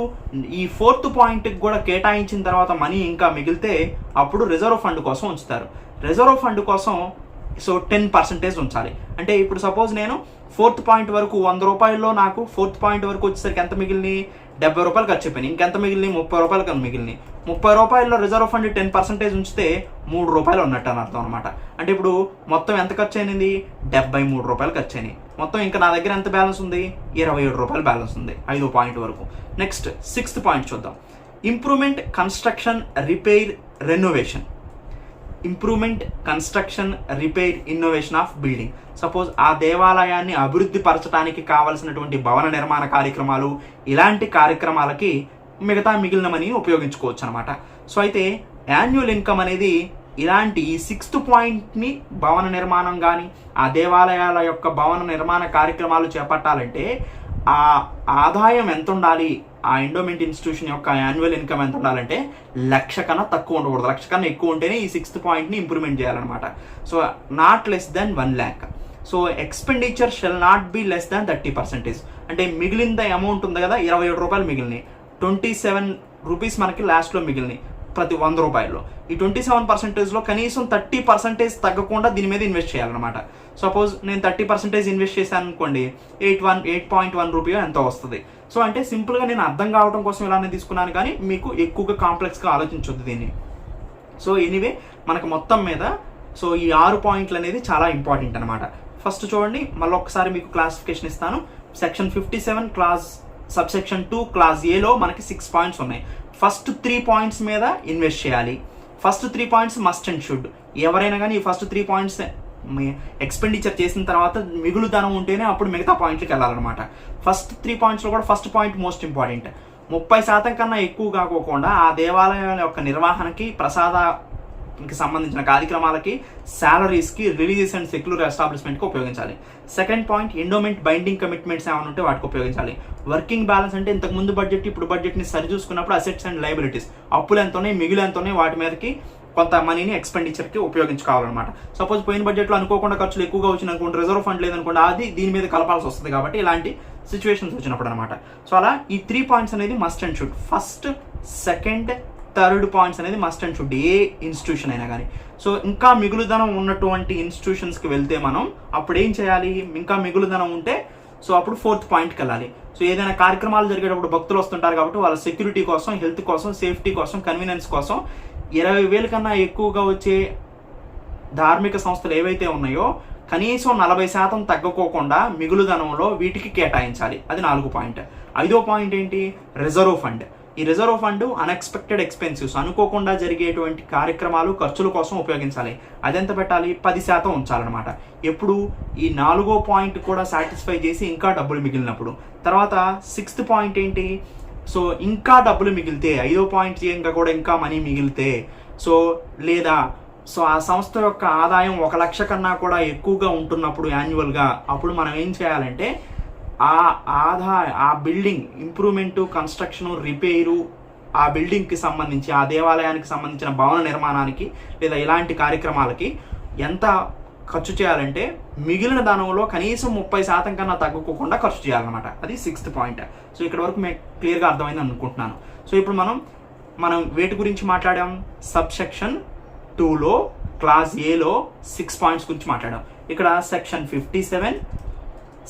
ఈ 4th పాయింట్కి కూడా కేటాయించిన తర్వాత మనీ ఇంకా మిగిలితే అప్పుడు రిజర్వ్ ఫండ్ కోసం ఉంచుతారు. రిజర్వ్ ఫండ్ కోసం సో 10% ఉంచాలి. అంటే ఇప్పుడు సపోజ్ నేను 4th పాయింట్ వరకు 100 రూపాయల్లో నాకు 4th పాయింట్ వరకు వచ్చేసరికి ఎంత మిగిలినాయి? 70 రూపాయలు ఖర్చు అయిపోయినాయి. ఇంకెంత మిగిలినాయి? 30 రూపాయలు కన్నా మిగిలినాయి. 30 రూపాయల్లో రిజర్వ్ ఫండ్ 10% ఉంచితే 3 రూపాయలు ఉన్నట్టు అని అర్థం అనమాట. అంటే ఇప్పుడు మొత్తం ఎంత ఖర్చు అయినది? 73 రూపాయలు ఖర్చు అయినాయి. మొత్తం ఇంకా నా దగ్గర ఎంత బ్యాలెన్స్ ఉంది? 27 రూపాయలు బ్యాలెన్స్ ఉంది 5వ పాయింట్ వరకు. నెక్స్ట్ 6th పాయింట్ చూద్దాం. Improvement, construction, repair, renovation. Improvement, construction, repair, innovation of building. Suppose ఆ దేవాలయాన్ని అభివృద్ధి పరచడానికి కావలసినటువంటి భవన నిర్మాణ కార్యక్రమాలు, ఇలాంటి కార్యక్రమాలకి మిగిలిన మనీని ఉపయోగించుకోవచ్చు అనమాట. సో అయితే యాన్యువల్ ఇన్కమ్ అనేది ఇలాంటి ఈ 6th పాయింట్ని భవన నిర్మాణం కానీ ఆ దేవాలయాల యొక్క భవన నిర్మాణ కార్యక్రమాలు చేపట్టాలంటే ఆ ఆదాయం ఎంత ఉండాలి? ఆ ఎండోమెంట్ ఇన్స్టిట్యూషన్ యొక్క యాన్యువల్ ఇన్కమ్ ఎంత ఉండాలంటే 1,00,000 కన్నా తక్కువ ఉండకూడదు. 1,00,000 కన్నా ఎక్కువ ఉంటేనే ఈ 6th పాయింట్ని ఇంప్రూవ్మెంట్ చేయాలన్నమాట. So not less than 1,00,000. So expenditure shall not be less than 30%. అంటే మిగిలిన అమౌంట్ ఉంది కదా, 27 రూపాయలు మిగిలినాయి, 27 రూపీస్ మనకి లాస్ట్లో మిగిలినాయి. ప్రతి 100 రూపాయల్లో. ఈ 27%లో కనీసం 30% తగ్గకుండా దీని మీద ఇన్వెస్ట్ చేయాలన్నమాట. సపోజ్ నేను 30% ఇన్వెస్ట్ చేశాను అనుకోండి, 8.1 రూపీ ఎంతో వస్తుంది. సో అంటే సింపుల్గా నేను అర్థం కావడం కోసం ఇలానే తీసుకున్నాను, కానీ మీకు ఎక్కువగా కాంప్లెక్స్గా ఆలోచించొద్దు దీన్ని. సో ఎనీవే మనకు మొత్తం మీద సో ఈ 6 పాయింట్లు అనేది చాలా ఇంపార్టెంట్ అనమాట. ఫస్ట్ చూడండి, మళ్ళీ ఒకసారి మీకు క్లాసిఫికేషన్ ఇస్తాను. సెక్షన్ 57 క్లాస్ సబ్సెక్షన్ 2 క్లాస్ ఏలో మనకి 6 పాయింట్స్ ఉన్నాయి. ఫస్ట్ 3 పాయింట్స్ మీద ఇన్వెస్ట్ చేయాలి. First 3 points must and should. ఎవరైనా కానీ ఈ ఫస్ట్ 3 పాయింట్స్ ఎక్స్పెండిచర్ చేసిన తర్వాత మిగులు ధనం ఉంటేనే అప్పుడు మిగతా పాయింట్లకు వెళ్ళాలన్నమాట. ఫస్ట్ 3 పాయింట్స్లో కూడా ఫస్ట్ పాయింట్ మోస్ట్ ఇంపార్టెంట్. 30% కన్నా ఎక్కువ కాకోకుండా ఆ దేవాలయాల యొక్క నిర్వహణకి, ప్రసాదానికి సంబంధించిన కార్యక్రమాలకి, శాలరీస్కి, రిలీజియస్ అండ్ సెక్యులర్ ఎస్టాబ్లిష్మెంట్కి ఉపయోగించాలి. Second point, endowment binding commitments ఏమైనా ఉంటే వాటికి ఉపయోగించాలి. వర్కింగ్ బ్యాలెన్స్ అంటే ఇంతకు ముందు బడ్జెట్ ఇప్పుడు బడ్జెట్ని సరి చూసుకున్నప్పుడు అసెట్స్ అండ్ లయబిలిటీస్, అప్పులు ఎంతనే మిగులు ఎంతనే వాటి మీదకి కొంత మనీని ఎక్స్పెండిచర్కి ఉపయోగించుకోవాలన్నమాట. సపోజ్ పోయిన బడ్జెట్లో అనుకోకుండా ఖర్చులు ఎక్కువగా వచ్చిన అనుకోండి, రిజర్వ్ ఫండ్ లేదనుకోండి, అది దీని మీద కలపాల్సి వస్తుంది. కాబట్టి ఇలాంటి సిచ్యువేషన్స్ వచ్చినప్పుడు అనమాట. సో అలా ఈ 3 పాయింట్స్ అనేది must and should. First, second, third points అనేది మస్ట్ అండ్ షుడ్ ఏ ఇన్స్టిట్యూషన్ అయినా కానీ. సో ఇంకా మిగులుధనం ఉన్నటువంటి ఇన్స్టిట్యూషన్స్కి వెళ్తే మనం అప్పుడు ఏం చేయాలి, ఇంకా మిగులుధనం ఉంటే సో అప్పుడు 4th పాయింట్కి వెళ్ళాలి. సో ఏదైనా కార్యక్రమాలు జరిగేటప్పుడు భక్తులు వస్తుంటారు కాబట్టి వాళ్ళ సెక్యూరిటీ కోసం, హెల్త్ కోసం, సేఫ్టీ కోసం, కన్వీనియన్స్ కోసం 20,000 కన్నా ఎక్కువగా వచ్చే ధార్మిక సంస్థలు ఏవైతే ఉన్నాయో కనీసం 40% తగ్గకోకుండా మిగులుధనంలో వీటికి కేటాయించాలి. అది 4వ పాయింట్. 5వ పాయింట్ ఏంటి, రిజర్వ్ ఫండ్. ఈ రిజర్వ్ ఫండ్ అన్ఎక్స్పెక్టెడ్ ఎక్స్పెన్సివ్స్, అనుకోకుండా జరిగేటువంటి కార్యక్రమాలు, ఖర్చుల కోసం ఉపయోగించాలి. అదెంత పెట్టాలి, 10% ఉంచాలన్నమాట. ఎప్పుడు ఈ 4వ పాయింట్ కూడా సాటిస్ఫై చేసి ఇంకా డబ్బులు మిగిలినప్పుడు. తర్వాత 6th పాయింట్ ఏంటి, సో ఇంకా డబ్బులు మిగిలితే, 5వ పాయింట్ ఇంకా మనీ మిగిలితే, సో లేదా సో ఆ సంస్థ యొక్క ఆదాయం 1 లక్ష కన్నా కూడా ఎక్కువగా ఉంటున్నప్పుడు యాన్యువల్గా, అప్పుడు మనం ఏం చేయాలంటే ఆ బిల్డింగ్ ఇంప్రూవ్మెంటు, కన్స్ట్రక్షను, రిపేరు, ఆ బిల్డింగ్కి సంబంధించి, ఆ దేవాలయానికి సంబంధించిన భవన నిర్మాణానికి లేదా ఇలాంటి కార్యక్రమాలకి ఎంత ఖర్చు చేయాలంటే మిగిలిన ధనంలో కనీసం 30% కన్నా తగ్గుకోకుండా ఖర్చు చేయాలన్నమాట. అది 6th పాయింట్. సో ఇక్కడ వరకు మీకు క్లియర్గా అర్థమైంది అనుకుంటున్నాను. సో ఇప్పుడు మనం వేటి గురించి మాట్లాడాం, సబ్సెక్షన్ 2లో క్లాస్ ఏలో 6 పాయింట్స్ గురించి మాట్లాడాం. ఇక్కడ సెక్షన్ 57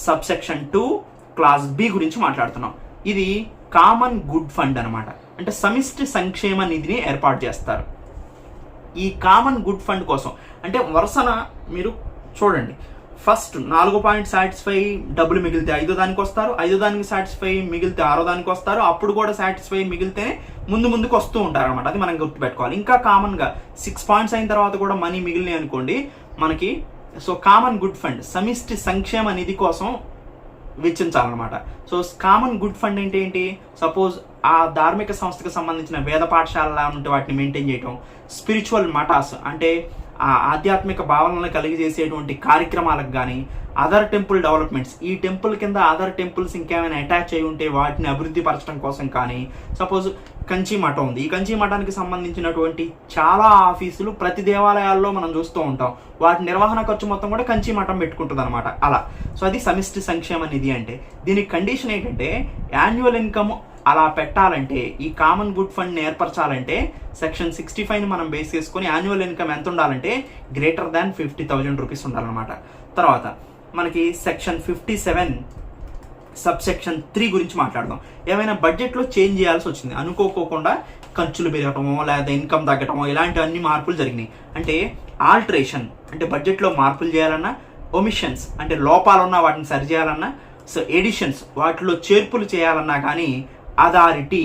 సబ్సెక్షన్ 2 క్లాస్ బి గురించి మాట్లాడుతున్నాం. ఇది కామన్ గుడ్ ఫండ్ అనమాట. అంటే సమిష్టి సంక్షేమ నిధిని ఏర్పాటు చేస్తారు. ఈ కామన్ గుడ్ ఫండ్ కోసం అంటే వరుసన మీరు చూడండి, ఫస్ట్ 4వ పాయింట్ సాటిస్ఫై, డబ్బులు మిగిలితే 5వ దానికి వస్తారు, 5వ దానికి సాటిస్ఫై మిగిలితే 6వ దానికి వస్తారు, అప్పుడు కూడా సాటిస్ఫై మిగిలితే ముందుకు వస్తూ ఉంటారు అనమాట. అది మనం గుర్తుపెట్టుకోవాలి. ఇంకా కామన్గా 6 పాయింట్స్ అయిన తర్వాత కూడా మనీ మిగిలినాయి అనుకోండి మనకి, సో కామన్ గుడ్ ఫండ్ సమిష్టి సంక్షేమ నిధి కోసం వెచ్చించాలన్నమాట. సో కామన్ గుడ్ ఫండ్ అంటే ఏంటి, సపోజ్ ఆ ధార్మిక సంస్థకు సంబంధించిన వేద పాఠశాలలా ఉంటే వాటిని మెయింటైన్ చేయటం, స్పిరిచువల్ మఠాస్ అంటే ఆ ఆధ్యాత్మిక భావనలను కలిగజేసేటువంటి కార్యక్రమాలకు కానీ, అదర్ టెంపుల్ డెవలప్మెంట్స్, ఈ టెంపుల్ కింద అదర్ టెంపుల్స్ ఇంకేమైనా అటాచ్ అయి ఉంటే వాటిని అభివృద్ధి పరచడం కోసం కానీ, సపోజ్ కంచి మఠం ఉంది, ఈ కంచి మఠానికి సంబంధించినటువంటి చాలా ఆఫీసులు ప్రతి దేవాలయాల్లో మనం చూస్తూ ఉంటాం, వాటి నిర్వహణ ఖర్చు మొత్తం కూడా కంచి మఠం పెట్టుకుంటుంది అనమాట. అలా సో అది సమిష్టి సంక్షేమ నిధి అంటే. దీనికి కండిషన్ ఏంటంటే యాన్యువల్ ఇన్కమ్ అలా పెట్టాలంటే, ఈ కామన్ గుడ్ ఫండ్ని ఏర్పరచాలంటే సెక్షన్ 65ని మనం బేస్ చేసుకొని యాన్యువల్ ఇన్కమ్ ఎంత ఉండాలంటే గ్రేటర్ దాన్ 50,000 రూపీస్ ఉండాలన్నమాట. తర్వాత మనకి సెక్షన్ 57 సబ్సెక్షన్ 3 గురించి మాట్లాడదాం. ఏమైనా బడ్జెట్లో చేంజ్ చేయాల్సి వచ్చింది, అనుకోకుండా ఖర్చులు పెరగటమో లేదా ఇన్కమ్ తగ్గటమో ఇలాంటి అన్ని మార్పులు జరిగినాయి అంటే ఆల్టరేషన్ అంటే బడ్జెట్లో మార్పులు చేయాలన్నా, ఒమిషన్స్ అంటే లోపాలు ఉన్నా వాటిని సరిచేయాలన్నా, సో ఎడిషన్స్ వాటిలో చేర్పులు చేయాలన్నా కానీ అథారిటీ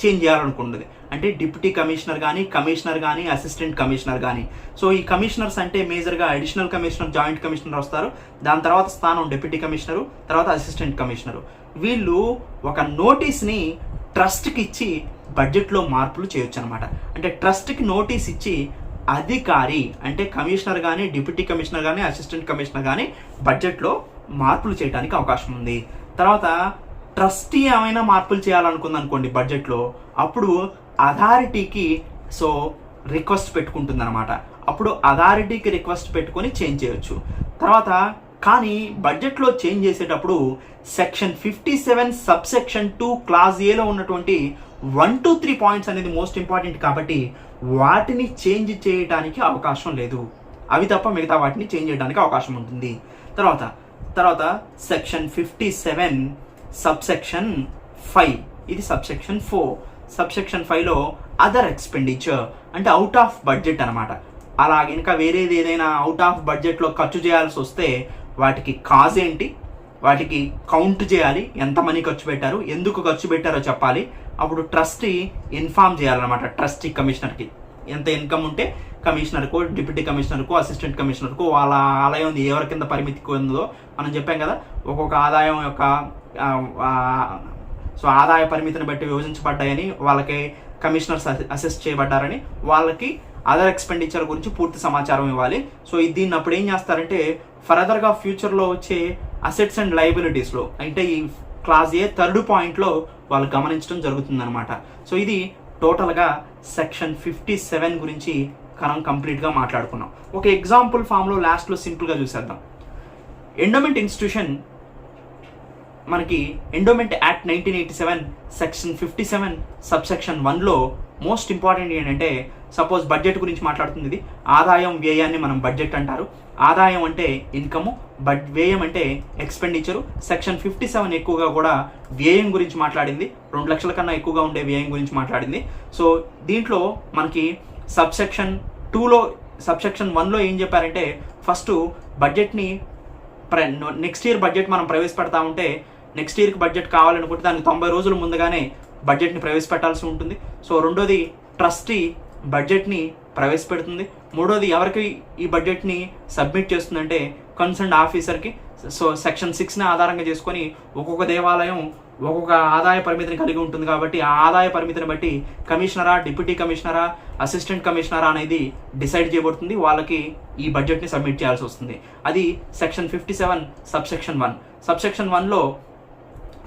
చేంజ్ చేయాలనుకుంటుంది. అంటే డిప్యూటీ కమిషనర్ కానీ, కమిషనర్ కానీ, అసిస్టెంట్ కమిషనర్ కానీ. సో ఈ కమిషనర్స్ అంటే మేజర్గా అడిషనల్ కమిషనర్, జాయింట్ కమిషనర్ వస్తారు, దాని తర్వాత స్థానం డిప్యూటీ కమిషనరు, తర్వాత అసిస్టెంట్ కమిషనరు. వీళ్ళు ఒక నోటీస్ని ట్రస్ట్కి ఇచ్చి బడ్జెట్లో మార్పులు చేయొచ్చు అనమాట. అంటే ట్రస్ట్కి నోటీస్ ఇచ్చి అధికారి అంటే కమిషనర్ కానీ, డిప్యూటీ కమిషనర్ కానీ, అసిస్టెంట్ కమిషనర్ కానీ బడ్జెట్లో మార్పులు చేయడానికి అవకాశం ఉంది. తర్వాత ట్రస్టీ ఏమైనా మార్పులు చేయాలనుకుంది అనుకోండి బడ్జెట్లో, అప్పుడు అథారిటీకి సో రిక్వెస్ట్ పెట్టుకుంటుంది అనమాట. అప్పుడు అథారిటీకి రిక్వెస్ట్ పెట్టుకొని చేంజ్ చేయొచ్చు. తర్వాత కానీ బడ్జెట్లో చేంజ్ చేసేటప్పుడు సెక్షన్ 57 సబ్సెక్షన్ 2 క్లాస్ ఏలో ఉన్నటువంటి 1 to 3 పాయింట్స్ అనేది మోస్ట్ ఇంపార్టెంట్ కాబట్టి వాటిని చేంజ్ చేయడానికి అవకాశం లేదు. అవి తప్ప మిగతా వాటిని చేంజ్ చేయడానికి అవకాశం ఉంటుంది. తర్వాత సెక్షన్ 57 సబ్సెక్షన్ 5, ఇది సబ్సెక్షన్ 4. సబ్సెక్షన్ 5లో అదర్ ఎక్స్పెండిచర్ అంటే అవుట్ ఆఫ్ బడ్జెట్ అనమాట. అలాగే ఇంకా వేరేది ఏదైనా అవుట్ ఆఫ్ బడ్జెట్లో ఖర్చు చేయాల్సి వస్తే వాటికి కాజ్ ఏంటి, వాటికి కౌంట్ చేయాలి, ఎంత మనీ ఖర్చు పెట్టారు, ఎందుకు ఖర్చు పెట్టారో చెప్పాలి. అప్పుడు ట్రస్టీ ఇన్ఫార్మ్ చేయాలన్నమాట ట్రస్టీ కమిషనర్కి. ఎంత ఇన్కమ్ ఉంటే కమిషనర్కు, డిప్యూటీ కమిషనర్కు, అసిస్టెంట్ కమిషనర్కు వాళ్ళ ఆదాయం ఎవరి కింద పరిమితికి ఉందో మనం చెప్పాం కదా. ఒక్కొక్క ఆదాయం యొక్క ఆదాయ పరిమితిని బట్టి విభజించబడ్డాయని, వాళ్ళకి కమిషనర్స్ అసెస్ చేయబడ్డారని, వాళ్ళకి అదర్ ఎక్స్పెండిచర్ గురించి పూర్తి సమాచారం ఇవ్వాలి. సో దీన్ని అప్పుడు ఏం చేస్తారంటే ఫర్దర్గా ఫ్యూచర్లో వచ్చే అసెట్స్ అండ్ లయబిలిటీస్లో అంటే ఈ క్లాస్ ఏ 3rd పాయింట్లో వాళ్ళు గమనించడం జరుగుతుందన్నమాట. సో ఇది టోటల్గా సెక్షన్ 57 గురించి మనం కంప్లీట్గా మాట్లాడుకున్నాం. ఒక ఎగ్జాంపుల్ ఫామ్లో లాస్ట్లో సింపుల్గా చూసేద్దాం. ఎండోమెంట్ ఇన్స్టిట్యూషన్ మనకి ఎండోమెంట్ యాక్ట్ 1987 సెక్షన్ 57 సబ్సెక్షన్ 1లో మోస్ట్ ఇంపార్టెంట్ ఏంటంటే, సపోజ్ బడ్జెట్ గురించి మాట్లాడుతుంది. ఇది ఆదాయం వ్యయాన్ని మనం బడ్జెట్ అంటారు. ఆదాయం అంటే ఇన్కము, వ్యయం అంటే ఎక్స్పెండిచరు. సెక్షన్ 57 ఎక్కువగా కూడా వ్యయం గురించి మాట్లాడింది, 2 లక్షల కన్నా ఎక్కువగా ఉండే వ్యయం గురించి మాట్లాడింది. సో దీంట్లో మనకి సబ్సెక్షన్ 1లో ఏం చెప్పారంటే, ఫస్ట్ బడ్జెట్ని నెక్స్ట్ ఇయర్ బడ్జెట్ మనం ప్రవేశపెడతా ఉంటే, నెక్స్ట్ ఇయర్కి బడ్జెట్ కావాలనుకుంటే దానికి 90 రోజుల ముందుగానే బడ్జెట్ని ప్రవేశపెట్టాల్సి ఉంటుంది. సో రెండోది ట్రస్టీ బడ్జెట్ని ప్రవేశపెడుతుంది. మూడోది ఎవరికి ఈ బడ్జెట్ని సబ్మిట్ చేస్తుందంటే కన్సర్న్ ఆఫీసర్కి. సో సెక్షన్ 6ని ఆధారంగా చేసుకొని ఒక్కొక్క దేవాలయం ఒక్కొక్క ఆదాయ పరిమితిని కలిగి ఉంటుంది కాబట్టి ఆ ఆదాయ పరిమితిని బట్టి కమిషనరా, డిప్యూటీ కమిషనరా, అసిస్టెంట్ కమిషనరా అనేది డిసైడ్ చేయబడుతుంది. వాళ్ళకి ఈ బడ్జెట్ని సబ్మిట్ చేయాల్సి వస్తుంది. అది సెక్షన్ 57 సబ్సెక్షన్ 1. సబ్సెక్షన్ 1లో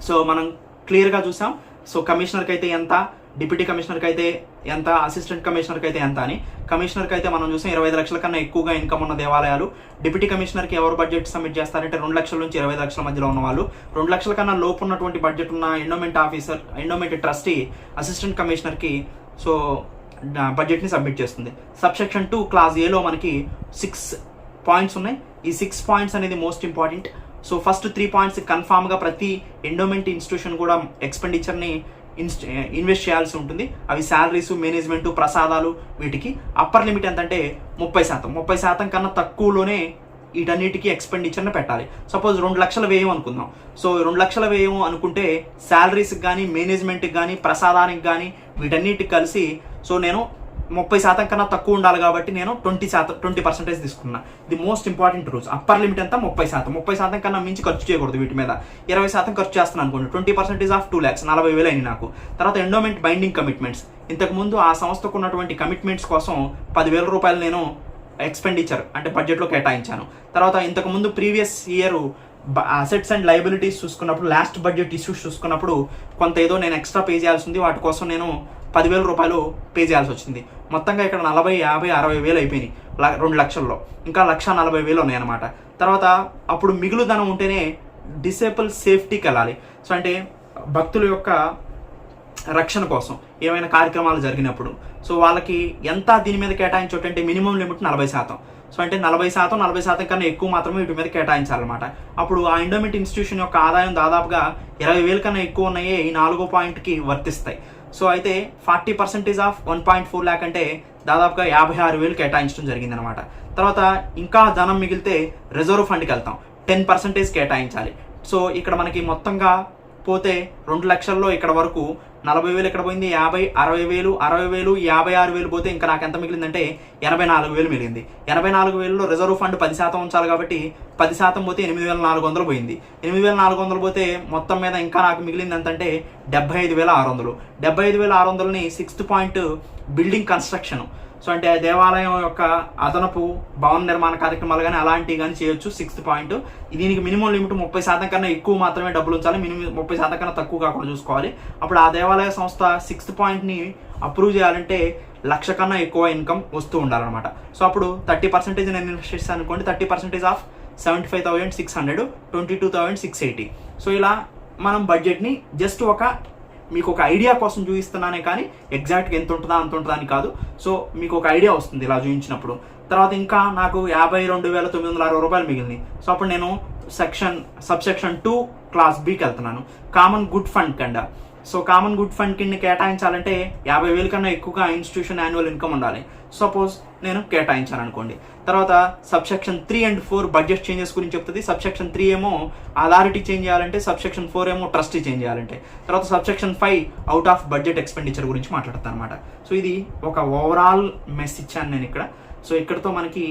సో మనం క్లియర్గా చూసాం. సో కమిషనర్కి అయితే ఎంత, డిప్యూటీ కమిషనర్కి అయితే ఎంత, అసిస్టెంట్ కమిషనర్కి అయితే ఎంత అని. కమిషనర్కి అయితే మనం చూసాం 25 లక్షల కన్నా ఎక్కువగా ఇన్కమ్ ఉన్న దేవాలయాలు. డిప్యూటీ కమిషనర్కి ఎవరు బడ్జెట్ సబ్మిట్ చేస్తారంటే 2 లక్షల నుంచి 25 లక్షల మధ్యలో ఉన్న వాళ్ళు. 2 లక్షల కన్నా లోపు ఉన్నటువంటి బడ్జెట్ ఉన్న endowment officer, endowment trustee assistant కమిషనర్కి సో బడ్జెట్ని సబ్మిట్ చేస్తుంది. సబ్సెక్షన్ 2 క్లాస్ ఏలో మనకి 6 పాయింట్స్ ఉన్నాయి. ఈ 6 పాయింట్స్ అనేది most important. So first 3 points కన్ఫామ్గా ప్రతి ఎండోమెంట్ ఇన్స్టిట్యూషన్ కూడా ఎక్స్పెండిచర్ని ఇన్వెస్ట్ చేయాల్సి ఉంటుంది. అవి శాలరీస్, మేనేజ్మెంట్, ప్రసాదాలు, వీటికి అప్పర్ లిమిట్ ఎంతంటే 30%. 30% కన్నా తక్కువలోనే వీటన్నిటికీ ఎక్స్పెండిచర్ని పెట్టాలి. సపోజ్ 2 లక్షల వ్యయం అనుకుందాం. సో 2 లక్షల వ్యయం అనుకుంటే శాలరీస్కి కానీ, మేనేజ్మెంట్కి కానీ, ప్రసాదానికి కానీ వీటన్నిటికి కలిసి సో నేను 30% కన్నా తక్కువ ఉండాలి కాబట్టి నేను 20% తీసుకున్నా. ఇది most important rules. Upper limit ఎంత 30%. 30% కన్నా మించి ఖర్చు చేయకూడదు. వీటి మీద 20% ఖర్చు చేస్తాను అనుకోండి, 20% ఆఫ్ 2 lakhs 40,000 అయింది నాకు. తర్వాత ఎండోమెంట్ బైండింగ్ కమిట్మెంట్స్, ఇంతకుముందు ఆ సంస్థకు ఉన్నటువంటి కమిట్మెంట్స్ కోసం 10,000 రూపాయలు నేను ఎక్స్పెండిచర్ అంటే బడ్జెట్లో కేటాయించాను. తర్వాత ఇంతకుముందు previous year assets and liabilities చూసుకున్నప్పుడు, లాస్ట్ బడ్జెట్ ఇష్యూస్ చూసుకున్నప్పుడు కొంత ఏదో నేను ఎక్స్ట్రా పే చేయాల్సి ఉంది. వాటి కోసం నేను 10,000 రూపాయలు పే చేయాల్సి వచ్చింది. మొత్తంగా ఇక్కడ 40, 50, 60,000 అయిపోయినాయి 2 లక్షల్లో. ఇంకా 1,40,000 ఉన్నాయన్నమాట. తర్వాత అప్పుడు మిగులు ధనం ఉంటేనే డిసేబుల్ సేఫ్టీకి వెళ్ళాలి. సో అంటే భక్తుల యొక్క రక్షణ కోసం ఏమైనా కార్యక్రమాలు జరిగినప్పుడు సో వాళ్ళకి ఎంత దీని మీద కేటాయించోటంటే మినిమం లిమిట్ 40%. సో అంటే 40% కన్నా ఎక్కువ మాత్రమే వీటి మీద కేటాయించాలన్నమాట. అప్పుడు ఆ ఎండోమెంట్ ఇన్స్టిట్యూషన్ యొక్క ఆదాయం దాదాపుగా 20,000 కన్నా ఎక్కువ ఉన్నాయే ఈ 4వ పాయింట్కి వర్తిస్తాయి. సో అయితే 40% ఆఫ్ 1.4 lakh అంటే దాదాపుగా 56,000 కేటాయించడం జరిగిందనమాట. తర్వాత ఇంకా ధనం మిగిలితే రిజర్వ్ ఫండ్కి వెళ్తాం, 10% కేటాయించాలి. సో ఇక్కడ మనకి మొత్తంగా పోతే 2 లక్షల్లో ఇక్కడ వరకు 40,000 ఎక్కడ పోయింది, 50, 60,000, 60,000, 56,000 పోతే ఇంకా నాకు ఎంత మిగిలిందంటే 84,000 మిగిలింది. 84,000లో రిజర్వ్ ఫండ్ 10% ఉంచాలి కాబట్టి 10% పోతే 8,400 పోయింది. 8,400 పోతే మొత్తం మీద ఇంకా నాకు మిగిలింది ఎంతంటే 75,600. 75,600ని 6th point building construction. So అంటే దేవాలయం యొక్క అదనపు భవన నిర్మాణ కార్యక్రమాలు కానీ అలాంటివి కానీ చేయొచ్చు. 6th point. దీనికి మినిమం లిమిట్ 30% కన్నా ఎక్కువ మాత్రమే డబ్బులు ఉంచాలి, మినిమం 30% కన్నా తక్కువ కాకుండా చూసుకోవాలి. అప్పుడు ఆ దేవాలయ సంస్థ 6th పాయింట్ని అప్రూవ్ చేయాలంటే 1,00,000 కన్నా ఎక్కువ ఇన్కమ్ వస్తూ ఉండాలన్నమాట. సో అప్పుడు 30% నేను ఇన్వెస్ట్ చేస్తాను అనుకోండి, 30% ఆఫ్ 75,600, 22,680. సో ఇలా మనం బడ్జెట్ని జస్ట్ ఒక మీకు ఒక ఐడియా కోసం చూపిస్తున్నానే కానీ ఎగ్జాక్ట్గా ఎంత ఉంటుందా అంత ఉంటుందా అని కాదు. సో మీకు ఒక ఐడియా వస్తుంది ఇలా చూపించినప్పుడు. తర్వాత ఇంకా నాకు 52,960 రూపాయలు మిగిలింది. సో అప్పుడు నేను సబ్సెక్షన్ 2 క్లాస్ బికి వెళ్తున్నాను, కామన్ గుడ్ ఫండ్ కింద. సో కామన్ గుడ్ ఫండ్ కింద కేటాయించాలంటే 50,000 కన్నా ఎక్కువగా ఇన్స్టిట్యూషన్ యాన్యువల్ ఇన్కమ్ ఉండాలి. సపోజ్ నేను కేటాయించాను అనుకోండి. తర్వాత సబ్సెక్షన్ 3 and 4 బడ్జెట్ చేంజెస్ గురించి చెప్తుంది. సబ్సెక్షన్ 3 ఏమో అథారిటీ చేంజ్ చేయాలంటే, సబ్సెక్షన్ 4 ఏమో ట్రస్టీ చేంజ్ చేయాలంటే, తర్వాత subsection 5 out of budget expenditure గురించి మాట్లాడతాను అనమాట. సో ఇది ఒక ఓవరాల్ మెస్ ఇచ్చాను నేను ఇక్కడ. సో ఇక్కడతో మనకి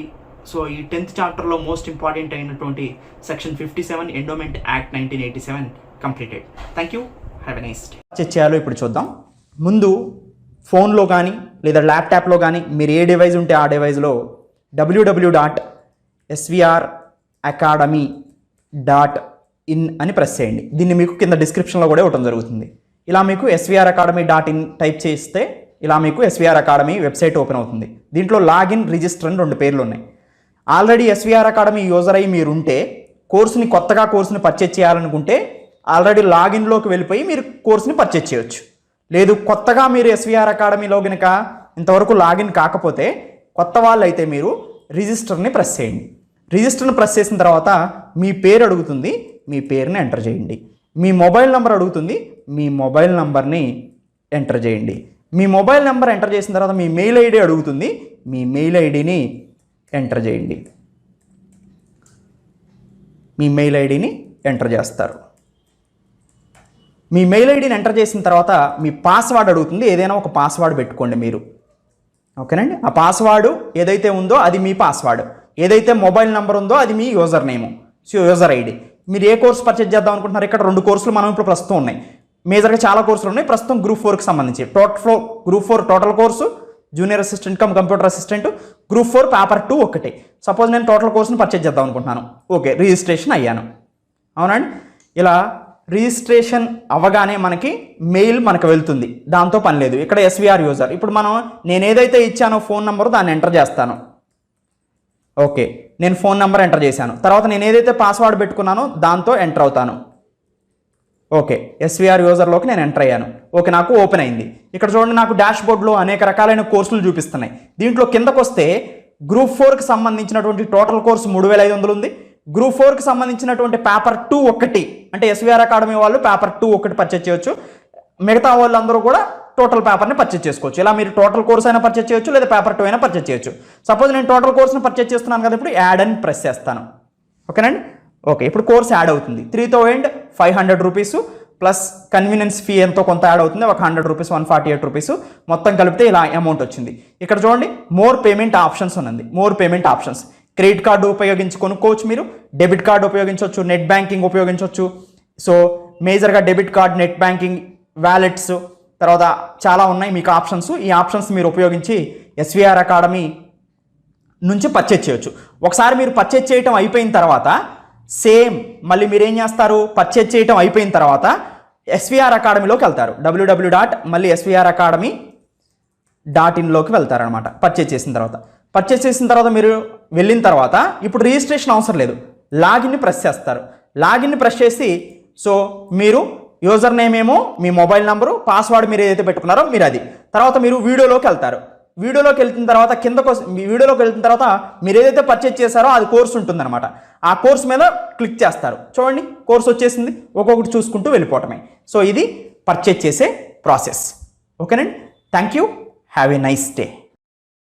ఈ 10th చాప్టర్లో మోస్ట్ ఇంపార్టెంట్ అయినటువంటి section 57 endowment act 1987 completed. Thank you, have a nice day. చేయాలో ఇప్పుడు చూద్దాం. ముందు ఫోన్లో కానీ లేదా ల్యాప్టాప్లో కానీ మీరు ఏ డివైస్ ఉంటే ఆ డివైస్లో www.swracademy.in అని ప్రెస్ చేయండి. దీన్ని మీకు కింద డిస్క్రిప్షన్లో కూడా ఇవ్వడం జరుగుతుంది. ఇలా మీకు swracademy.in టైప్ చేస్తే ఇలా మీకు SVR అకాడమీ వెబ్సైట్ ఓపెన్ అవుతుంది. దీంట్లో లాగిన్, రిజిస్టర్ అని 2 పేర్లు ఉన్నాయి. ఆల్రెడీ SVR అకాడమీ యూజర్ అయ్యి మీరు ఉంటే కొత్తగా కోర్సుని పర్చేజ్ చేయాలనుకుంటే ఆల్రెడీ లాగిన్లోకి వెళ్ళిపోయి మీరు కోర్సుని పర్చేజ్ చేయొచ్చు. లేదు కొత్తగా మీరు SVR అకాడమీలో కనుక ఇంతవరకు లాగిన్ కాకపోతే కొత్త వాళ్ళు అయితే మీరు రిజిస్టర్ని ప్రెస్ చేయండి. రిజిస్టర్ని ప్రెస్ చేసిన తర్వాత మీ పేరు అడుగుతుంది, మీ పేరుని ఎంటర్ చేయండి. మీ మొబైల్ నెంబర్ అడుగుతుంది, మీ మొబైల్ నెంబర్ని ఎంటర్ చేయండి. మీ మొబైల్ నెంబర్ ఎంటర్ చేసిన తర్వాత మీ మెయిల్ ఐడి అడుగుతుంది, మీ మెయిల్ ఐడిని ఎంటర్ చేయండి. మీ మెయిల్ ఐడిని ఎంటర్ చేస్తారు. మీ మెయిల్ ఐడిని ఎంటర్ చేసిన తర్వాత మీ పాస్వర్డ్ అడుగుతుంది, ఏదైనా ఒక పాస్వర్డ్ పెట్టుకోండి మీరు. ఓకేనండి. ఆ పాస్వర్డ్ ఏదైతే ఉందో అది మీ పాస్వర్డ్, ఏదైతే మొబైల్ నెంబర్ ఉందో అది మీ యూజర్ నేము, యూజర్ ఐడి. మీరు ఏ కోర్సు పర్చేజ్ చేద్దాం అనుకుంటున్నారు? ఇక్కడ 2 కోర్సులు మనం ఇప్పుడు ప్రస్తుతం ఉన్నాయి. మేజర్గా చాలా కోర్సులు ఉన్నాయి. ప్రస్తుతం గ్రూప్ 4కి సంబంధించి group 4 total course, junior assistant cum computer assistant, group 4 paper 2 ఒకటి. సపోజ్ నేను టోటల్ కోర్సుని పర్చేజ్ చేద్దాం అనుకుంటున్నాను. ఓకే, రిజిస్ట్రేషన్ అయ్యాను. అవునండి. ఇలా రిజిస్ట్రేషన్ అవ్వగానే మనకి మెయిల్ మనకు వెళ్తుంది, దాంతో పని లేదు. ఇక్కడ SVR యూజర్. ఇప్పుడు నేను ఏదైతే ఇచ్చానో ఫోన్ నెంబరు దాన్ని ఎంటర్ చేస్తాను. ఓకే, నేను ఫోన్ నెంబర్ ఎంటర్ చేశాను. తర్వాత నేను ఏదైతే పాస్వర్డ్ పెట్టుకున్నానో దాంతో ఎంటర్ అవుతాను. ఓకే, SVR యూజర్లోకి నేను ఎంటర్ అయ్యాను. ఓకే, నాకు ఓపెన్ అయింది. ఇక్కడ చూడండి, నాకు డాష్ బోర్డ్లో అనేక రకాలైన కోర్సులు చూపిస్తున్నాయి. దీంట్లో కిందకు వస్తే గ్రూప్ 4కి సంబంధించినటువంటి టోటల్ కోర్సు 3,500 ఉంది. గ్రూప్ 4కి సంబంధించినటువంటి పేపర్ 2 ఒకటి, అంటే SVR అకాడమీ వాళ్ళు పేపర్ 2 ఒకటి పర్చేజ్ చేయొచ్చు. మిగతా వాళ్ళందరూ కూడా టోటల్ పేపర్ని పర్చేజ్ చేసుకోవచ్చు. ఇలా మీరు టోటల్ కోర్స్ అయినా పర్చేజ్ చేయొచ్చు, లేదా పేపర్ 2 అయినా పర్చేజ్ చేయొచ్చు. సపోజ్ నేను టోటల్ కోర్స్ని పర్చేజ్ చేస్తున్నాను కదా, ఇప్పుడు యాడ్ అని ప్రెస్ చేస్తాను. ఓకేనండి. ఓకే, ఇప్పుడు కోర్స్ యాడ్ అవుతుంది. 3,500 రూపీస్ ప్లస్ కన్వీనియన్స్ ఫీ ఎంతో కొంత యాడ్ అవుతుంది, ఒక 100 రూపీస్, 148 రూపీస్ మొత్తం కలిపితే ఇలా అమౌంట్ వచ్చింది. ఇక్కడ చూడండి, మోర్ పేమెంట్ ఆప్షన్స్ ఉన్నది. More payment options, credit card ఉపయోగించి కొనుక్కోవచ్చు, మీరు డెబిట్ కార్డు ఉపయోగించవచ్చు, నెట్ బ్యాంకింగ్ ఉపయోగించవచ్చు. సో మేజర్గా debit card, net banking, wallets, తర్వాత చాలా ఉన్నాయి మీకు ఆప్షన్స్. ఈ ఆప్షన్స్ మీరు ఉపయోగించి SVR అకాడమీ నుంచి పర్చేజ్ చేయొచ్చు. ఒకసారి మీరు పర్చేజ్ చేయటం అయిపోయిన తర్వాత సేమ్ మళ్ళీ మీరు ఏం చేస్తారు? పర్చేజ్ చేయటం అయిపోయిన తర్వాత SVR అకాడమీలోకి వెళ్తారు. swracademy.in వెళ్తారనమాట. పర్చేజ్ చేసిన తర్వాత మీరు వెళ్ళిన తర్వాత ఇప్పుడు రిజిస్ట్రేషన్ అవసరం లేదు, లాగిన్ని ప్రెస్ చేస్తారు. లాగిన్ని ప్రెస్ చేసి సో మీరు యూజర్ నేమ్ ఏమో మీ మొబైల్ నెంబరు, పాస్వర్డ్ మీరు ఏదైతే పెట్టుకున్నారో మీరు అది. తర్వాత మీరు వీడియోలోకి వెళ్తారు. వీడియోలోకి వెళ్తున్న తర్వాత వీడియోలోకి వెళ్తున్న తర్వాత మీరు ఏదైతే పర్చేజ్ చేశారో అది కోర్స్ ఉంటుందన్నమాట. ఆ కోర్స్ మీద క్లిక్ చేస్తారు. చూడండి, కోర్స్ వచ్చేసింది. ఒక్కొక్కటి చూసుకుంటూ వెళ్ళిపోవటమే. సో ఇది పర్చేజ్ చేసే ప్రాసెస్. ఓకేనండి. Thank you, have a nice day.